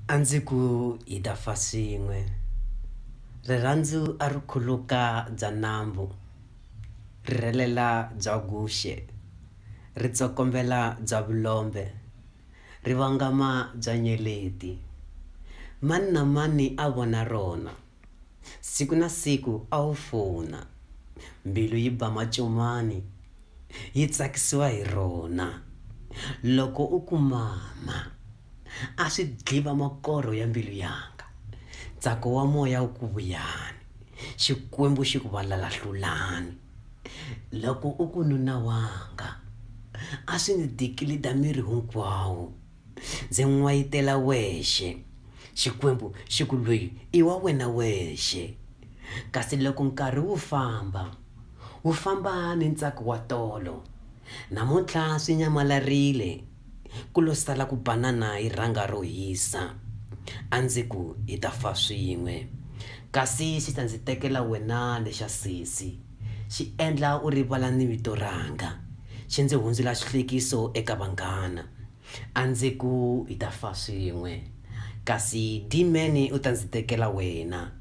A ndzi ku hi ta fa swin'we. Rirhandzu a ri khuluka bya nambu, ri rhelela bya guxe, ri tsokombela bya vulombe, ri vangama bya nyeleti. Mani na mani a vona rona, siku na siku a wu fona. Mbilu yi ba macumani, yi tsakisiwa hi rona. Loko u ku mama, a swi dlhiva makorho ya mbilu yanga. Ntsako wa moya wu ku vuyani, Xikwembu xi ku valala hlulani. Loko u ku nuna wanga, a swi ndzi dikilida miri hinkwawo. Ndzi n'wayitela wexe, Xikwembu xi ku loyi i wa wena wexe. Kasi loko nkarhi wu famba ni ntsako wa tolo. Namuntlha swi nyamalarile, ku lo sala ku banana hi rhanga ro hisa. A ndzi ku hi ta fa swin'we, kasi xi ta ndzi tekela wena lexa sesi. Xi endla u rivala ni vito ranga, xi ndzi hundzula xihlekiso eka vanghana. A ndzi ku hi ta fa swin'we, kasi Dimani u ta ndzi tekela wena.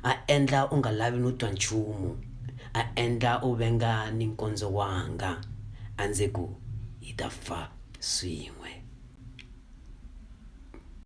A endla u nga lavi no twa nchumu, a endla u venga ni nkondzo wanga. A ndzi ku hi ta fa swin'we.